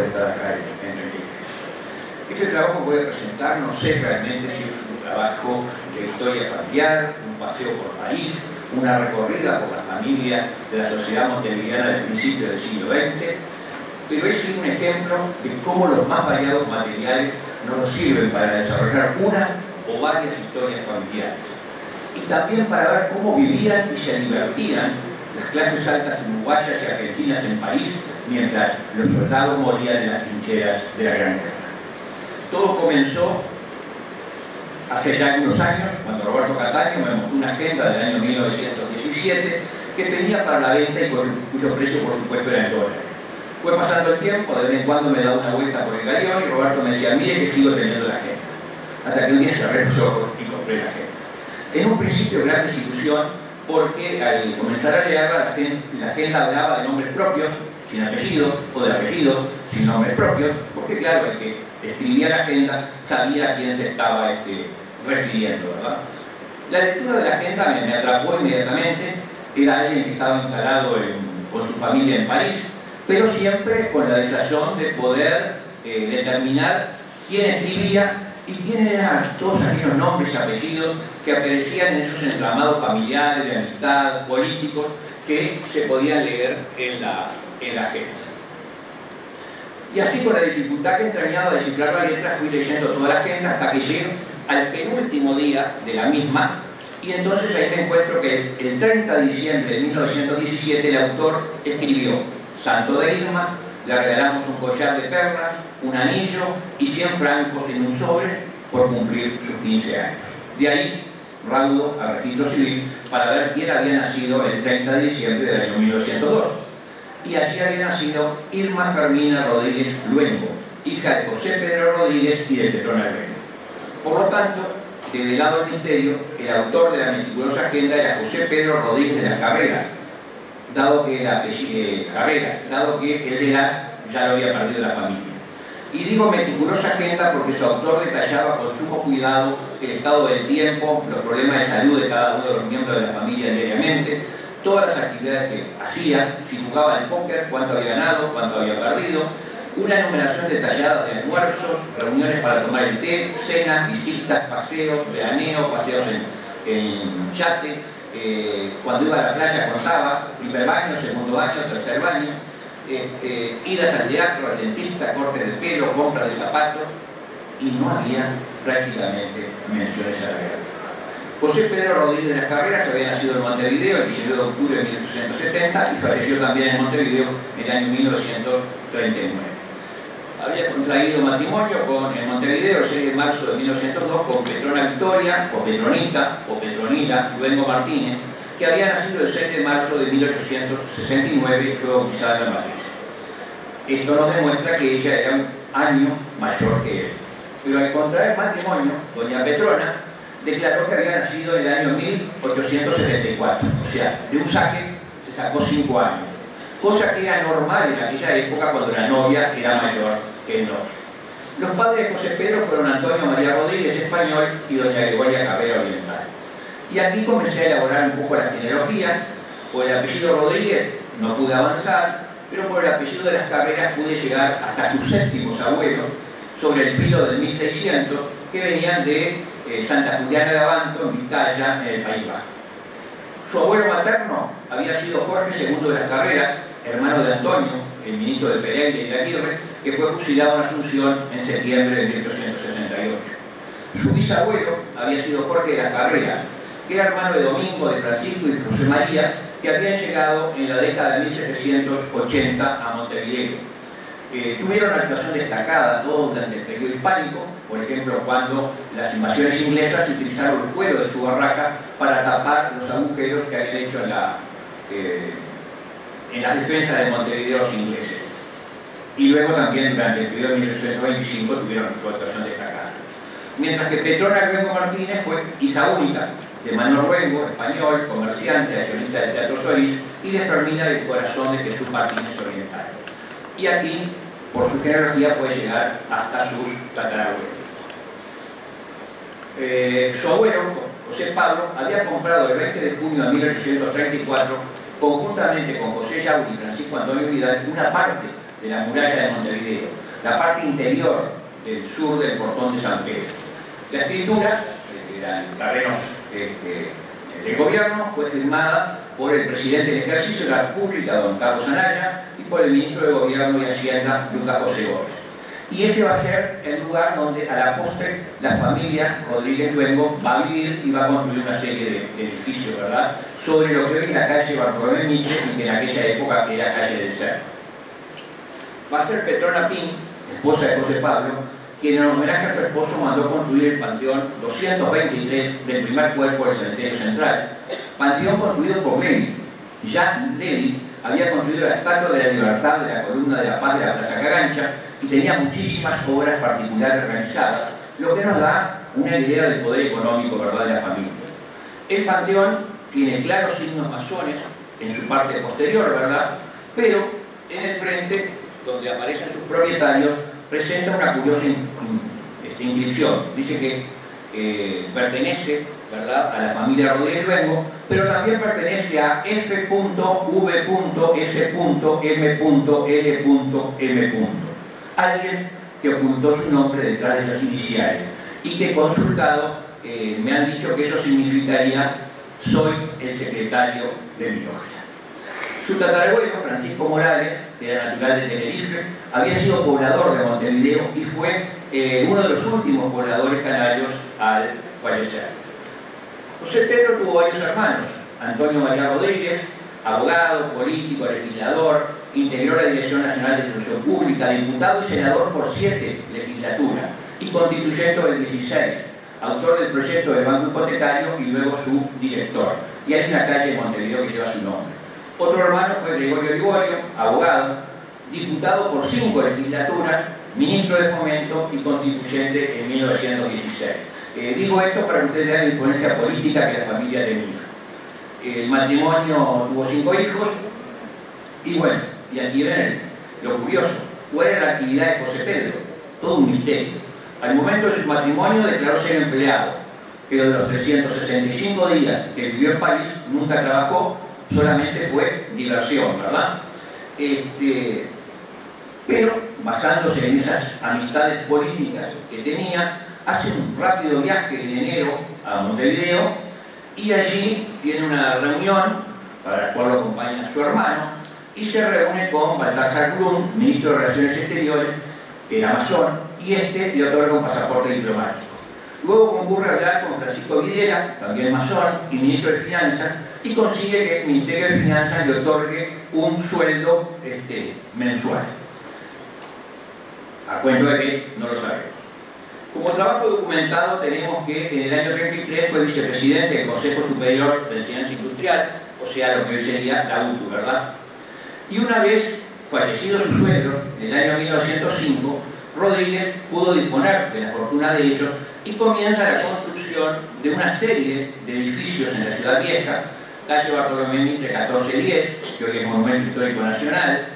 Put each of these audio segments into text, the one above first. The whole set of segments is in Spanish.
estar acá en el libro. Este trabajo puede presentar, no sé realmente si es un trabajo de historia familiar, un paseo por París, una recorrida por la familia de la sociedad montevideana del principio del siglo XX, pero es un ejemplo de cómo los más variados materiales nos sirven para desarrollar una o varias historias familiares. Y también para ver cómo vivían y se divertían las clases altas uruguayas y argentinas en París mientras los soldados morían en las trincheras de la Gran Guerra. Todo comenzó hace ya algunos años, cuando Roberto Cataño me mostró una agenda del año 1917 que tenía para la venta y cuyo precio, por supuesto, era el dólar. Fue pasando el tiempo, de vez en cuando me daba una vuelta por el galeón y Roberto me decía, mire que sigo teniendo la agenda. Hasta que un día cerré los ojos y compré la agenda. En un principio, gran institución, porque al comenzar a leerla, la agenda hablaba de nombres propios, sin apellido, o de apellido, sin nombres propios, porque claro, el que escribía la agenda sabía a quién se estaba refiriendo, ¿verdad? La lectura de la agenda me atrapó inmediatamente. Era alguien que estaba instalado con su familia en París, pero siempre con la desazón de poder determinar quién escribía y quién eran todos aquellos nombres y apellidos que aparecían en esos entramados familiares, de amistad, políticos, que se podían leer en la agenda. Y así, con la dificultad que entrañaba de descifrar la letra, fui leyendo toda la agenda hasta que llegué al penúltimo día de la misma, y entonces ahí me encuentro que el 30 de diciembre de 1917 el autor escribió: Santo de Irma, le regalamos un collar de perlas, un anillo y 100 francos en un sobre por cumplir sus 15 años. De ahí raudo al registro civil para ver quién había nacido el 30 de diciembre del año 1902. Y allí había nacido Irma Fermina Rodríguez Luengo, hija de José Pedro Rodríguez y de Petrona Luengo. Por lo tanto, develado el misterio, el autor de la meticulosa agenda era José Pedro Rodríguez de las Carreras, dado que el de las ya lo había perdido la familia. Y digo meticulosa agenda porque su autor detallaba con sumo cuidado el estado del tiempo, los problemas de salud de cada uno de los miembros de la familia diariamente, todas las actividades que hacían, si jugaba al póker, cuánto había ganado, cuánto había perdido, una enumeración detallada de almuerzos, reuniones para tomar el té, cenas, visitas, paseos, veraneo, paseos en yate, cuando iba a la playa contaba, primer baño, segundo baño, tercer baño, idas al teatro, al dentista, cortes de pelo, compras de zapatos, y no había prácticamente menciones a la guerra. José Pedro Rodríguez de las Carreras había nacido en Montevideo el 19 de octubre de 1870 y falleció también en Montevideo en el año 1939. Había contraído matrimonio en Montevideo el 6 de marzo de 1902 con Petrona Victoria, o Petronita, o Petronila Luengo Martínez, que había nacido el 6 de marzo de 1869 y fue bautizada en la matriz. Esto nos demuestra que ella era un año mayor que él. Pero al contraer matrimonio, doña Petrona declaró que había nacido en el año 1874, o sea, de un saque se sacó 5 años, cosa que era normal en aquella época cuando la novia era mayor que el novio. Los padres de José Pedro fueron Antonio María Rodríguez, español, y doña Gregoria Cabrera, oriental. Y aquí comencé a elaborar un poco la genealogía. Por el apellido Rodríguez no pude avanzar, pero por el apellido de las Carreras pude llegar hasta sus 7º abuelos, sobre el filo del 1600, que venían de Santa Juliana de Abanto, en Vizcaya, en el País Vasco. Su abuelo materno había sido Jorge II de las Carreras, hermano de Antonio, el ministro de Pereira y de Aguirre, que fue fusilado en Asunción en septiembre de 1868. Su bisabuelo había sido Jorge de las Carreras, que era hermano de Domingo, de Francisco y de José María, que habían llegado en la década de 1780 a Montevideo. Tuvieron una actuación destacada todos durante el periodo hispánico, por ejemplo, cuando las invasiones inglesas utilizaron el cuero de su barraca para tapar los agujeros que habían hecho en las defensas de Montevideo los ingleses. Y luego también durante el periodo de 1825 tuvieron su actuación destacada. Mientras que Petrona Luengo Martínez fue hija única de Manuel Luengo, español, comerciante, accionista del Teatro Solís, y de Fermina del Corazón de Jesús Martínez, oriental. Y aquí, por su genealogía, puede llegar hasta sus tatarabuelos. Su abuelo, José Pablo, había comprado el 20 de junio de 1834, conjuntamente con José Yauri y Francisco Antonio Vidal, una parte de la muralla de Montevideo, la parte interior del sur del portón de San Pedro. La escritura, que eran terrenos de gobierno, fue firmada por el presidente del ejercicio de la República, don Carlos Anaya, y por el ministro de Gobierno y Hacienda, Lucas José Gómez. Y ese va a ser el lugar donde a la postre la familia Rodríguez Luengo va a vivir y va a construir una serie de edificios, ¿verdad?, sobre lo que hoy es la calle Bartolomé Mitre y que en aquella época era calle del Cerro. Va a ser Petrona Pin, esposa de José Pablo, quien en homenaje a su esposo mandó construir el Panteón 223 del primer cuerpo del cementerio central, panteón construido por Levi. Ya Levi había construido la Estatua de la Libertad de la Columna de la Paz de la Plaza Cagancha y tenía muchísimas obras particulares realizadas, lo que nos da una idea del poder económico, ¿verdad?, de la familia. El panteón tiene claros signos masones en su parte posterior, ¿verdad?, pero en el frente, donde aparecen sus propietarios, presenta una curiosa inscripción. Dice que pertenece, ¿verdad?, a la familia Rodríguez Luengo, pero también pertenece a F.V.S.M.L.M. Alguien que ocultó su nombre detrás de esas iniciales y que consultado me han dicho que eso significaría soy el secretario de mi logia. Su tatarabuelo, Francisco Morales, que era natural de Tenerife, había sido poblador de Montevideo y fue uno de los últimos pobladores canarios al fallecer. José Pedro tuvo varios hermanos: Antonio María Rodríguez, abogado, político, legislador, integró la Dirección Nacional de Instrucción Pública, diputado y senador por 7 legislaturas y constituyente del 16, autor del proyecto del Banco Hipotecario y luego su director. Y hay una calle en Montevideo que lleva su nombre. Otro hermano fue Gregorio Ligorio, abogado, diputado por 5 legislaturas, ministro de Fomento y constituyente en 1916. Digo esto para que ustedes vean la influencia política que la familia tenía. El matrimonio tuvo 5 hijos y bueno, y aquí ven lo curioso, cuál era la actividad de José Pedro, todo un misterio. Al momento de su matrimonio declaró ser empleado, pero de los 365 días que vivió en París nunca trabajó, solamente fue diversión, ¿verdad? Pero basándose en esas amistades políticas que tenía, hace un rápido viaje en enero a Montevideo y allí tiene una reunión para la cual lo acompaña su hermano y se reúne con Baltasar Grun, ministro de Relaciones Exteriores, que era masón, y le otorga un pasaporte diplomático. Luego concurre a hablar con Francisco Videla, también masón, y ministro de Finanzas, y consigue que el Ministerio de Finanzas le otorgue un sueldo mensual. A cuento de que no lo sabemos. Como trabajo documentado tenemos que en el año 33 fue vicepresidente del Consejo Superior de Enseñanza Industrial, o sea, lo que hoy sería la UTU, ¿verdad? Y una vez fallecidos sus suegros, en el año 1905, Rodríguez pudo disponer de la fortuna de ellos y comienza la construcción de una serie de edificios en la Ciudad Vieja, calle Bartolomé Mitre 1410, que hoy es Monumento Histórico Nacional,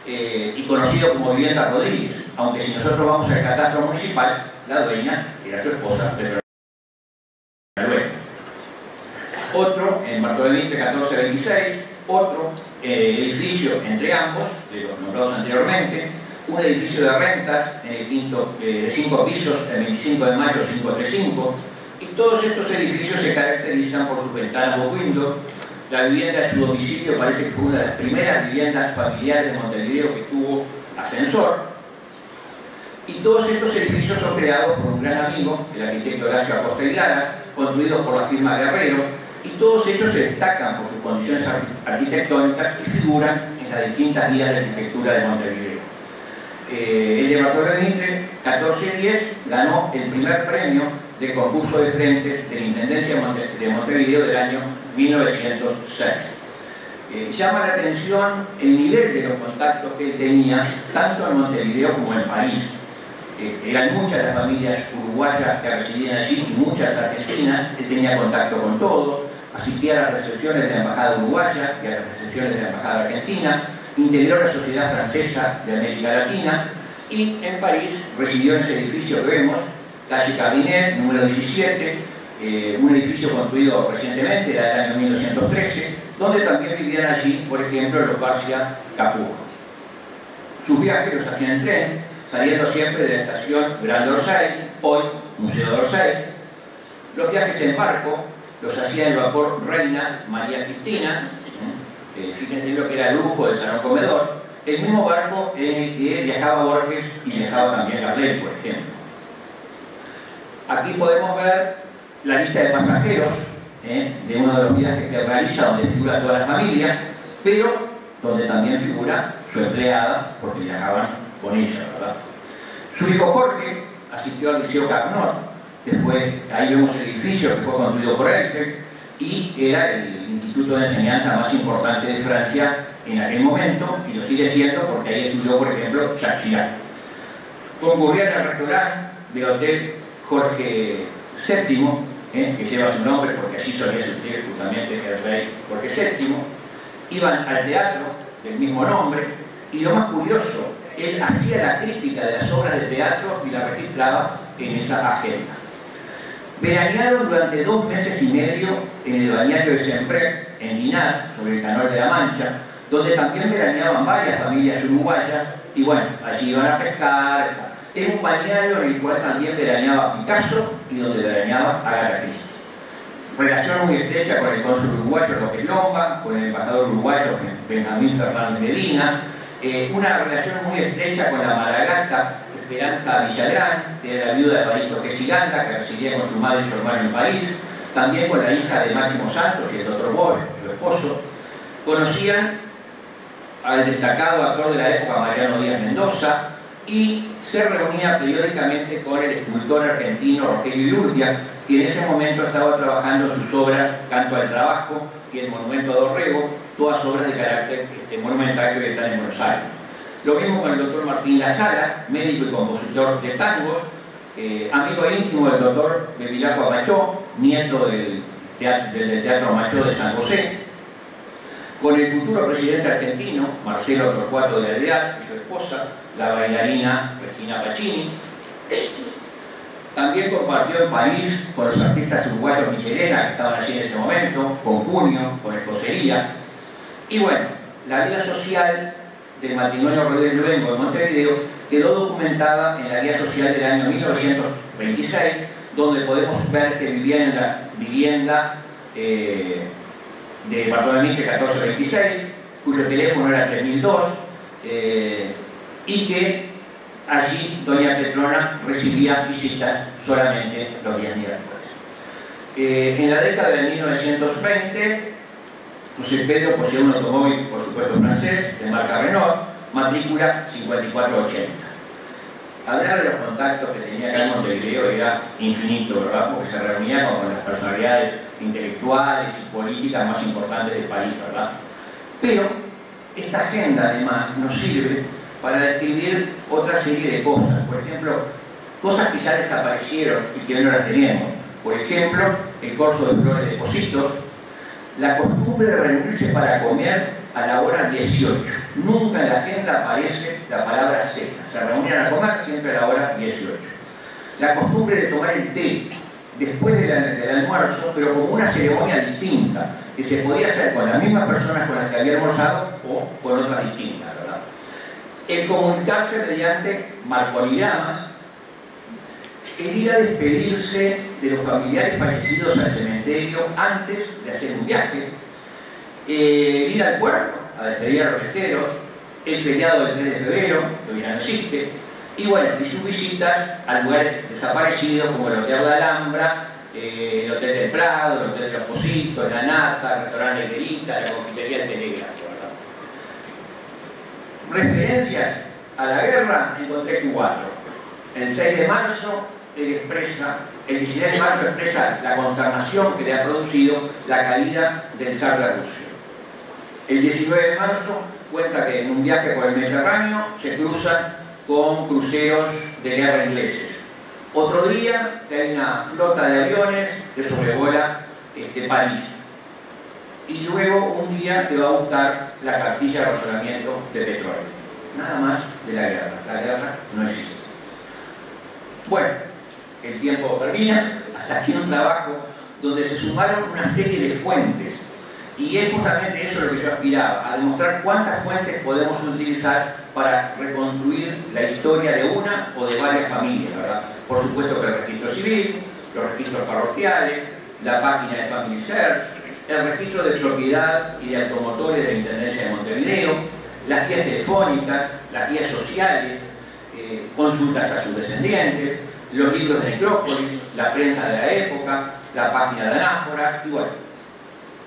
y conocido como Vivienda Rodríguez, aunque si nosotros vamos al catastro municipal, la dueña era su esposa, Pedro Luengo. Otro en Bartolomé Mitre 1426, otro edificio entre ambos, de los nombrados anteriormente, un edificio de rentas en el de 5 pisos, el 25 de mayo 535, y todos estos edificios se caracterizan por sus ventanas o windows. La vivienda de su domicilio parece que fue una de las primeras viviendas familiares de Montevideo que tuvo ascensor, y todos estos edificios son creados por un gran amigo, el arquitecto Horacio Acosta y Lara, construidos por la firma Guerrero, y todos ellos se destacan por sus condiciones arquitectónicas y figuran en las distintas guías de arquitectura de Montevideo. El de Bartolomé Mitre 1410 ganó el primer premio de concurso de frentes de la Intendencia de Montevideo del año 1906. Llama la atención el nivel de los contactos que él tenía, tanto en Montevideo como en París. Eran muchas las familias uruguayas que residían allí y muchas argentinas. Él tenía contacto con todos, asistía a las recepciones de la Embajada Uruguaya y a las recepciones de la Embajada Argentina, integró la Sociedad Francesa de América Latina y en París residió en ese edificio que vemos, calle Cardinet, número 17, un edificio construido recientemente, era del año 1913, donde también vivían allí, por ejemplo, los Barcia Capurro. Sus viajes los hacía en tren, saliendo siempre de la estación Gran d'Orsay, hoy Museo d'Orsay. Los viajes en barco los hacía el vapor Reina María Cristina, fíjense lo que era el lujo del salón comedor, el mismo barco en el que viajaba Borges y viajaba también Gardel, por ejemplo. Aquí podemos ver la lista de pasajeros de uno de los viajes que realiza, donde figura toda la familia, pero donde también figura su empleada, porque viajaban con ella, ¿verdad? Su hijo Jorge asistió al Liceo Carnot, que fue, ahí vemos el edificio que fue construido por Eiffel, y era el instituto de enseñanza más importante de Francia en aquel momento, y lo sigue siendo porque ahí estudió, por ejemplo, Jacques Chirac. Concurría en el restaurante del Hotel Jorge VII, que lleva su nombre porque allí solía surgir justamente el rey Jorge VII. Iban al teatro del mismo nombre, y lo más curioso, él hacía la crítica de las obras de teatro y la registraba en esa agenda. Veranearon durante 2 meses y medio en el balneario de Sempré, en Dinard, sobre el Canal de la Mancha, donde también veraneaban varias familias uruguayas, y bueno, allí iban a pescar. Era un balneario en el cual también veraneaba Picasso y donde veraneaba Agatha Christie. Relación muy estrecha con el cónsul uruguayo López Lomba, con el embajador uruguayo Benjamín Fernández Medina, una relación muy estrecha con la Maragata Esperanza Villagrán, que era la viuda de Evaristo Giganda, que residía con su madre y su hermano en París, también con la hija de Máximo Santos y el Dr. Bosch, su esposo. Conocían al destacado actor de la época Mariano Díaz Mendoza, y se reunía periódicamente con el escultor argentino Rogelio Ilurgia, que en ese momento estaba trabajando sus obras Canto al Trabajo y El Monumento a Dorrego, todas obras de carácter monumental que están en Buenos Aires. Lo mismo con el doctor Martín Lazara, médico y compositor de tangos, amigo íntimo del doctor Bevilacqua Machó, nieto del Teatro Machó de San José, con el futuro presidente argentino, Marcelo Torcuato de Alvear, y su esposa, la bailarina Regina Pacini. También compartió en París con los artistas uruguayos Michelena, que estaban allí en ese momento, con Cunio, con Escocería. Y bueno, la vida social del matrimonio Rodríguez Luengo en Montevideo quedó documentada en la Guía Social del año 1926, donde podemos ver que vivían en la vivienda de Bartolomé 1426, cuyo teléfono era 3002, y que allí doña Petrona recibía visitas solamente los días miércoles. En la década de 1920, José Pedro posee un automóvil, por supuesto francés, de marca Renault, matrícula 5480. Hablar de los contactos que tenía acá en Montevideo era infinito, ¿verdad? Porque se reunía con las personalidades intelectuales y políticas más importantes del país, ¿verdad? Pero esta agenda, además, nos sirve para describir otra serie de cosas. Por ejemplo, cosas que ya desaparecieron y que hoy no las tenemos. Por ejemplo, el corso de flores de Positos, la costumbre de reunirse para comer a la hora 18. Nunca en la agenda aparece la palabra cena. Se reunían a comer siempre a la hora 18. La costumbre de tomar el té después del almuerzo, pero como una ceremonia distinta, que se podía hacer con las mismas personas con las que había almorzado o con otras distintas, ¿verdad? El comunicarse mediante marconigramas, el ir a despedirse de los familiares fallecidos al cementerio antes de hacer un viaje, ir al puerto a despedir a los pesqueros, el feriado del 3 de febrero, que hoy ya no existe, y bueno, y sus visitas a lugares desaparecidos como el Hotel de Alhambra, el Hotel del Prado, el Hotel de los Positos, la Nata, el restaurante Negrita, la confitería del Telégrafo, ¿verdad? Referencias a la guerra encontré 4. El 6 de marzo el 16 de marzo expresa la consternación que le ha producido la caída del zar de Rusia. El 19 de marzo cuenta que en un viaje por el Mediterráneo se cruzan con cruceros de guerra ingleses. Otro día que hay una flota de aviones que sobrevuela París. Y luego un día que va a buscar la cartilla de razonamiento de petróleo. Nada más de la guerra. La guerra no existe. Bueno, el tiempo termina. Hasta aquí un trabajo donde se sumaron una serie de fuentes Y es justamente eso lo que yo aspiraba, a demostrar cuántas fuentes podemos utilizar para reconstruir la historia de una o de varias familias, ¿verdad? Por supuesto que el registro civil, los registros parroquiales, la página de Family Search, el registro de propiedad y de automotores de la Intendencia de Montevideo, las guías telefónicas, las guías sociales, consultas a sus descendientes, los libros de necrópolis, la prensa de la época, la página de anáforas y bueno,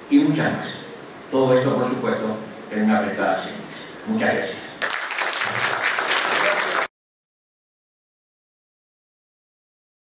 y muchas más. Todo esto, por supuesto, en una apretada síntesis. Muchas gracias.